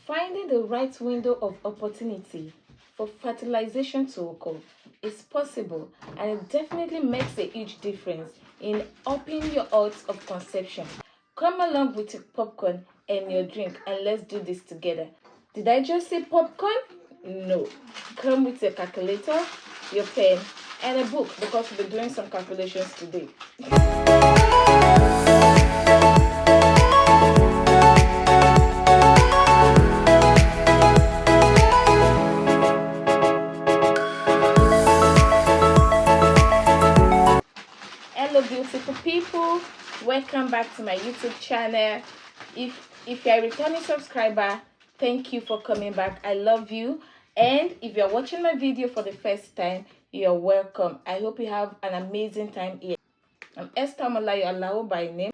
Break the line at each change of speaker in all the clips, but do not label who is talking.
Finding the right window of opportunity for fertilization to occur is possible, and it definitely makes a huge difference in upping your odds of conception. Come along with your popcorn and your drink, and let's do this together. Did I just say popcorn? No. Come with your calculator, your pen, and a book, because we'll be doing some calculations today. Hello beautiful people, welcome back to my YouTube channel. If you're a returning subscriber, thank you for coming back. I love you. And if you're watching my video for the first time, you're welcome. I hope you have an amazing time here. I'm Esther Molayo Alao by name.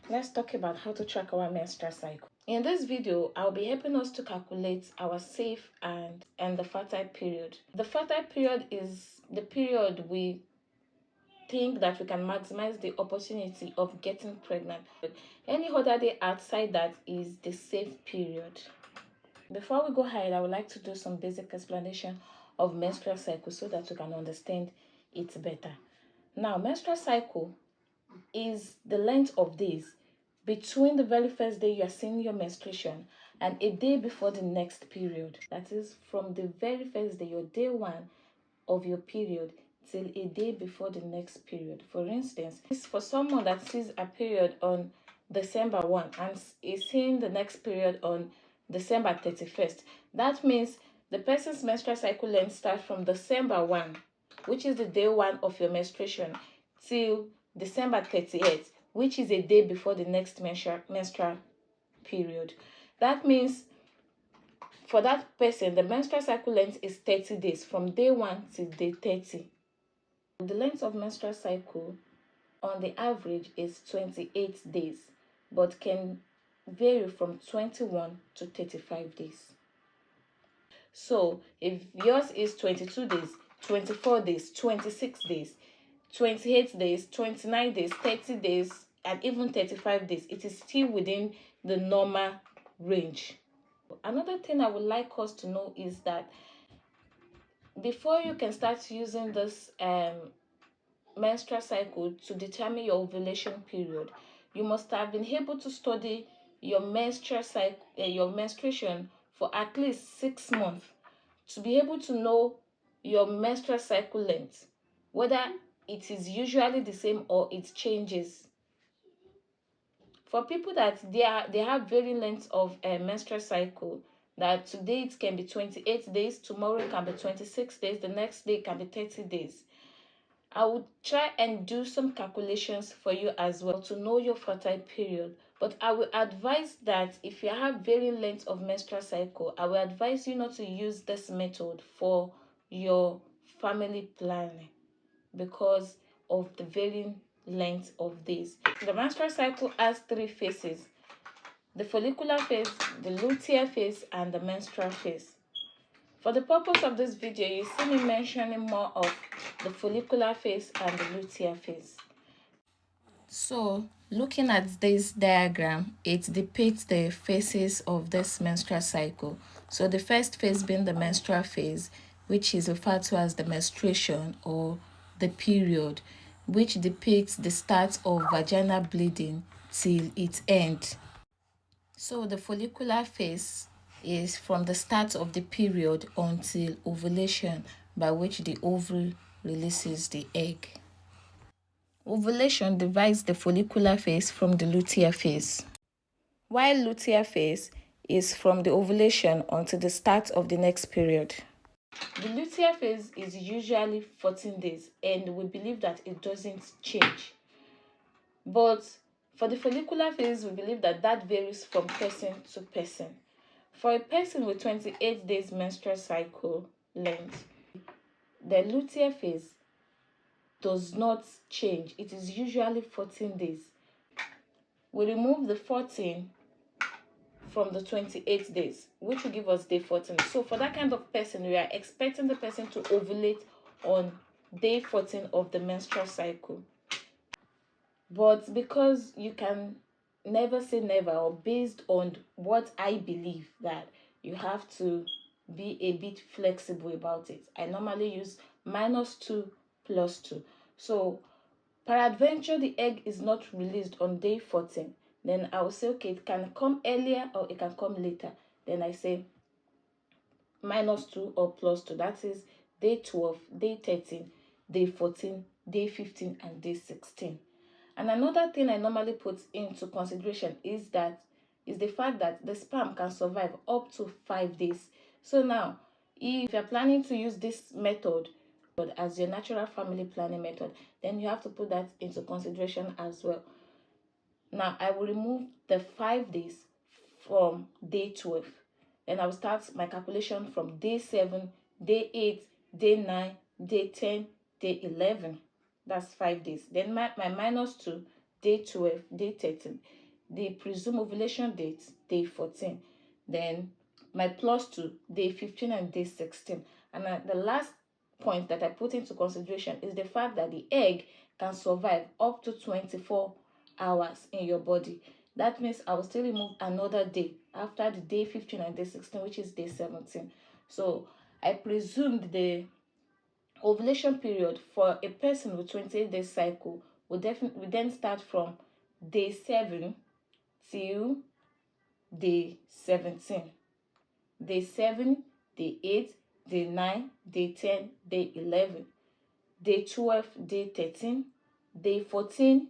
Let's talk about how to track our menstrual cycle. In this video, I'll be helping us to calculate our safe and the fertile period. The fertile period is the period we think that we can maximize the opportunity of getting pregnant. Any other day outside that is the safe period. Before we go ahead, I would like to do some basic explanation of menstrual cycle so that you can understand it better. Now, menstrual cycle is the length of days between the very first day you are seeing your menstruation and a day before the next period. That is from the very first day, your day one of your period, till a day before the next period. For instance, for someone that sees a period on December 1 and is seeing the next period on December 31st, that means the person's menstrual cycle length starts from December 1, which is the day one of your menstruation, till December 30th, which is a day before the next menstrual period. That means for that person, the menstrual cycle length is 30 days, from day 1 to day 30. The length of menstrual cycle on the average is 28 days, but can vary from 21 to 35 days. So if yours is 22 days, 24 days, 26 days, 28 days, 29 days, 30 days, and even 35 days, it is still within the normal range. Another thing I would like us to know is that before you can start using this menstrual cycle to determine your ovulation period, you must have been able to study your menstrual cycle, your menstruation for at least 6 months to be able to know your menstrual cycle length, whether it is usually the same or it changes. For people that they have varying lengths of menstrual cycle, that today it can be 28 days, tomorrow it can be 26 days, the next day it can be 30 days. I would try and do some calculations for you as well to know your fertile period. But I will advise that if you have varying length of menstrual cycle, I will advise you not to use this method for your family planning because of the varying length of days. The menstrual cycle has 3 phases: the follicular phase, the luteal phase, and the menstrual phase. For the purpose of this video, you see me mentioning more of the follicular phase and the luteal phase. So, looking at this diagram, it depicts the phases of this menstrual cycle. So, the first phase being the menstrual phase, which is referred to as the menstruation or the period, which depicts the start of vaginal bleeding till its end. So, the follicular phase is from the start of the period until ovulation, by which the ovary releases the egg. Ovulation divides the follicular phase from the luteal phase, while luteal phase is from the ovulation until the start of the next period. The luteal phase is usually 14 days, and we believe that it doesn't change. But for the follicular phase, we believe that varies from person to person. For a person with 28 days menstrual cycle length, the luteal phase does not change. It is usually 14 days. We remove the 14 from the 28 days, which will give us day 14. So for that kind of person, we are expecting the person to ovulate on day 14 of the menstrual cycle. But because you can never say never, or based on what I believe, that you have to be a bit flexible about it. I normally use -2 +2. So peradventure the egg is not released on day 14, then I will say, okay, it can come earlier or it can come later. Then I say -2 or +2. That is day 12, day 13, day 14, day 15, and day 16. And another thing I normally put into consideration is the fact that the sperm can survive up to 5 days. So now, if you're planning to use this method as your natural family planning method, then you have to put that into consideration as well. Now, I will remove the 5 days from day 12. Then I will start my calculation from day 7, day 8, day 9, day 10, day 11. That's 5 days. Then my -2, day 12, day 13. The presumed ovulation date, day 14. Then my +2, day 15 and day 16. And the last point that I put into consideration is the fact that the egg can survive up to 24 hours in your body. That means I will still remove another day after the day 15 and day 16, which is day 17. So I presumed the ovulation period for a person with 28-day cycle will then start from day 7 till day 17. Day 7, day 8, day 9, day 10, day 11, day 12, day 13, day 14,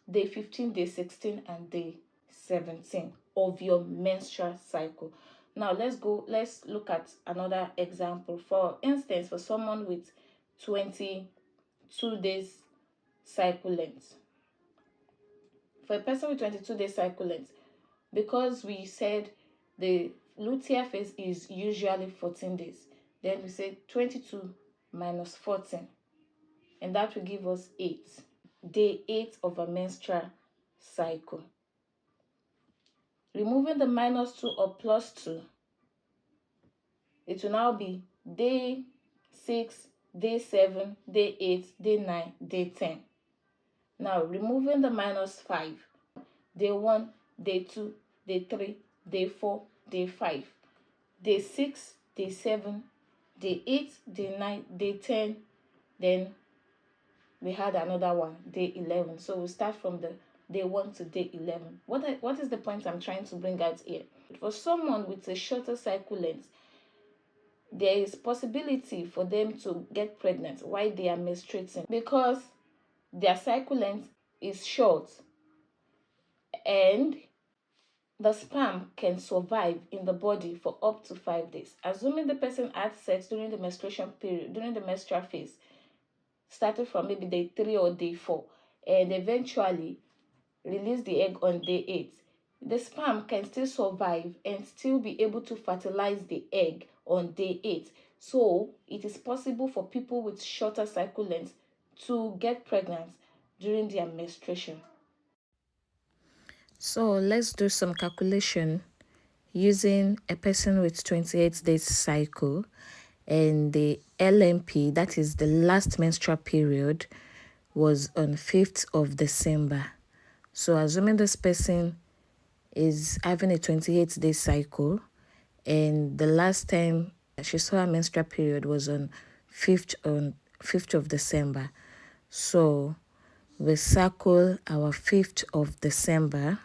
day 15, day 16, and day 17 of your menstrual cycle. Now let's look at another example. For instance, for someone with 22 days cycle length. For a person with 22 days cycle length, because we said the luteal phase is usually 14 days, then we say 22 minus 14, and that will give us 8. Day 8 of a menstrual cycle. Removing the -2 or +2, it will now be day 6, day 7, day 8, day 9, day 10. Now removing the -5, day 1, day 2, day 3, day 4, day 5, day 6, day 7, day 8, day 9, day 10, then we had another one, day 11. So we'll start from the day 1 to day 11. What is the point I'm trying to bring out here? For someone with a shorter cycle length, there is possibility for them to get pregnant while they are menstruating because their cycle length is short and the sperm can survive in the body for up to 5 days. Assuming the person had sex during the menstruation period, during the menstrual phase, started from maybe day 3 or day 4, and eventually release the egg on day 8, the sperm can still survive and still be able to fertilize the egg on day 8. So it is possible for people with shorter cycle lengths to get pregnant during their menstruation. So let's do some calculation using a person with 28 days cycle and the LMP, that is the last menstrual period, was on 5th of December. So assuming this person is having a 28-day cycle and the last time she saw her menstrual period was on 5th of December. So we circle our 5th of December.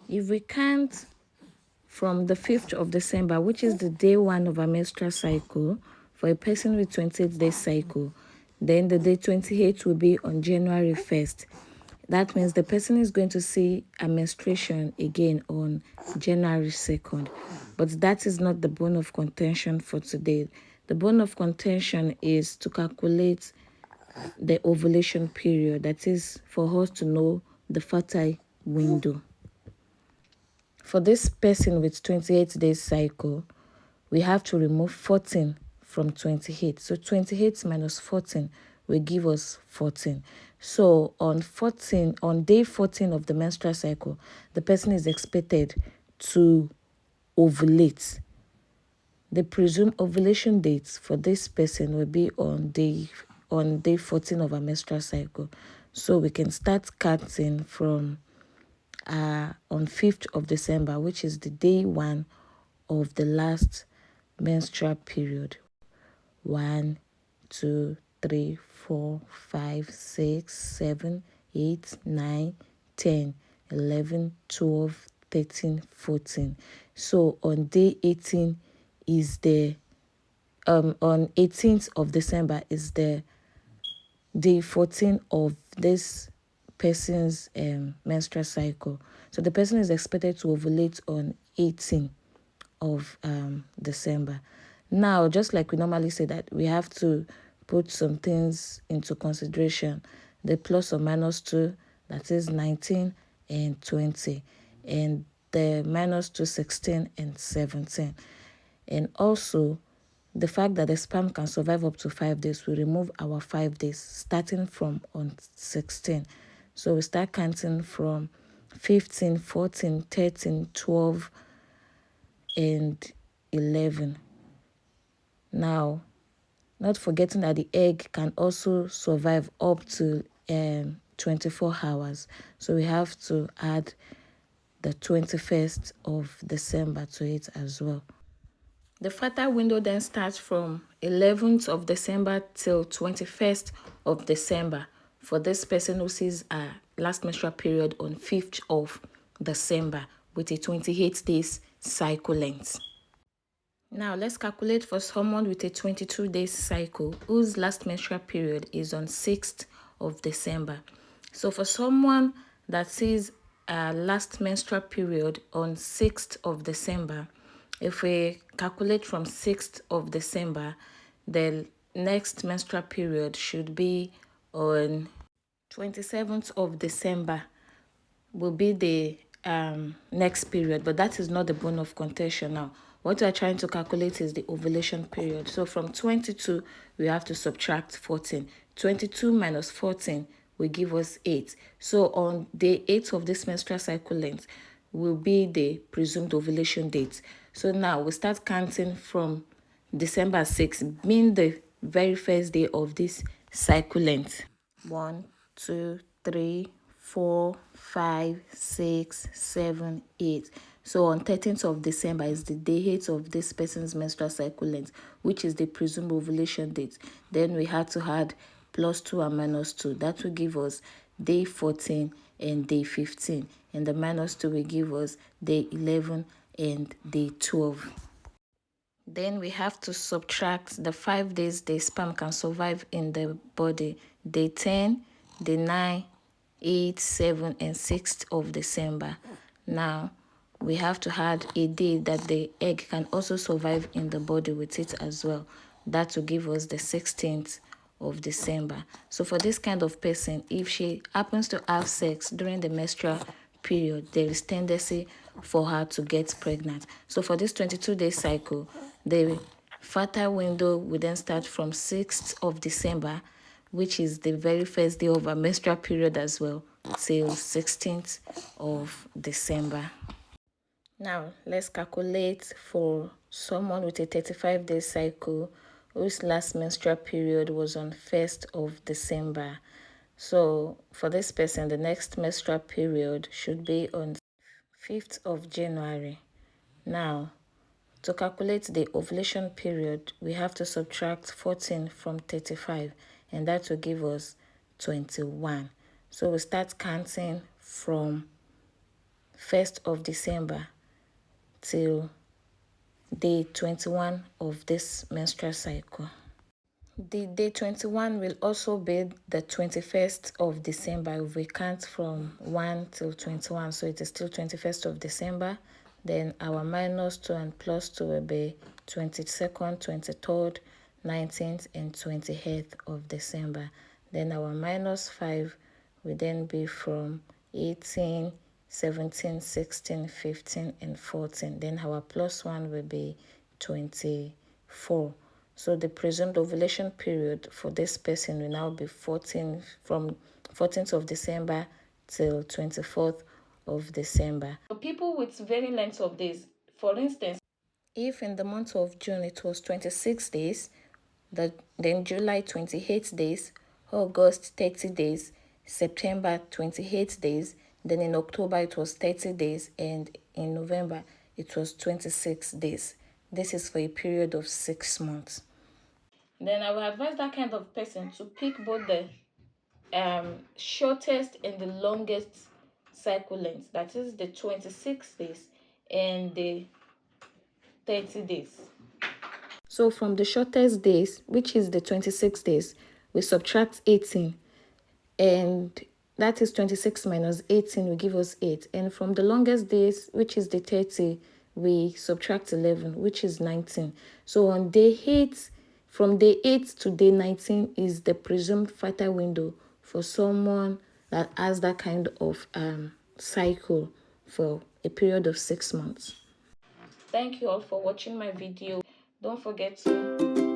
If we count from the 5th of December, which is the day 1 of a menstrual cycle, for a person with 28-day cycle, then the day 28 will be on January 1st. That means the person is going to see a menstruation again on January 2nd. But that is not the bone of contention for today. The bone of contention is to calculate the ovulation period. That is for us to know the fertile window. For this person with 28 days cycle, we have to remove 14 from 28. So 28 minus 14 will give us 14. So on day 14 of the menstrual cycle, the person is expected to ovulate. The presumed ovulation dates for this person will be on day 14 of a menstrual cycle. So we can start counting from
are on 5th of December, which is the day 1 of the last menstrual period. 1, 2, 3, 4, 5, 6, 7, 8, 9, 10, 11, 12, 13, 14. So on day 18 is the on 18th of December is the day 14 of this person's menstrual cycle. So the person is expected to ovulate on 18 of December. Now, just like we normally say that we have to put some things into consideration, the plus or minus 2, that is 19 and 20, and the minus 2, 16 and 17. And also, the fact that the sperm can survive up to 5 days, we remove our 5 days starting from on 16. So we start counting from 15, 14, 13, 12, and 11. Now, not forgetting that the egg can also survive up to 24 hours. So we have to add the 21st of December to it as well. The fertile window then starts from 11th of December till 21st of December for this person who sees a last menstrual period on 5th of December with a 28 days cycle length. Now let's calculate for someone with a 22 days cycle whose last menstrual period is on 6th of December. So for someone that sees a last menstrual period on 6th of December, if we calculate from 6th of December, the next menstrual period should be on 27th of December will be the next period, but that is not the bone of contention now. What we are trying to calculate is the ovulation period. So from 22, we have to subtract 14. 22 minus 14 will give us 8. So on day 8 of this menstrual cycle length will be the presumed ovulation date. So now we start counting from December 6th, being the very first day of this cycle length. 1, 2, 3, 4, 5, 6, 7, 8. So on 13th of December is the day 8 of this person's menstrual cycle length, which is the presumed ovulation date. Then we had to add plus 2 and minus 2. That will give us day 14 and day 15. And the minus 2 will give us day 11 and day 12. Then we have to subtract the 5 days the sperm can survive in the body. Day 10, day 9, 8, 7, and 6th of December. Now, we have to add a day that the egg can also survive in the body with it as well. That will give us the 16th of December. So for this kind of person, if she happens to have sex during the menstrual period, there is tendency for her to get pregnant. So for this 22-day cycle, the fertile window will then start from 6th of December, which is the very first day of her menstrual period as well, till 16th of December. Now, let's calculate for someone with a 35-day cycle whose last menstrual period was on 1st of December. So, for this person, the next menstrual period should be on 5th of January. Now, to calculate the ovulation period, we have to subtract 14 from 35, and that will give us 21. So, we start counting from 1st of December till day 21 of this menstrual cycle. The day 21 will also be the 21st of December if we count from 1 till 21. So it is still 21st of December. Then our minus 2 and plus 2 will be 22nd, 23rd, 19th, and 28th of December. Then our minus 5 will then be from 18, 17, 16, 15, and 14. Then our plus 1 will be 24. So the presumed ovulation period for this person will now be 14 from 14th of December till 24th of December.
For people with varying lengths of days, for instance,
if in the month of June it was 26 days, then July 28 days, August 30 days, September 28 days, Then in October it was 30 days, and in November it was 26 days. This is for a period of 6 months.
Then I will advise that kind of person to pick both the shortest and the longest cycle length, that is the 26 days and the 30 days.
So from the shortest days, which is the 26 days, we subtract 18, and that is 26 minus 18 will give us 8. And from the longest days, which is the 30, we subtract 11, which is 19. So on day 8, from day 8 to day 19 is the presumed fertile window for someone that has that kind of cycle for a period of 6 months.
Thank you all for watching my video. Don't forget to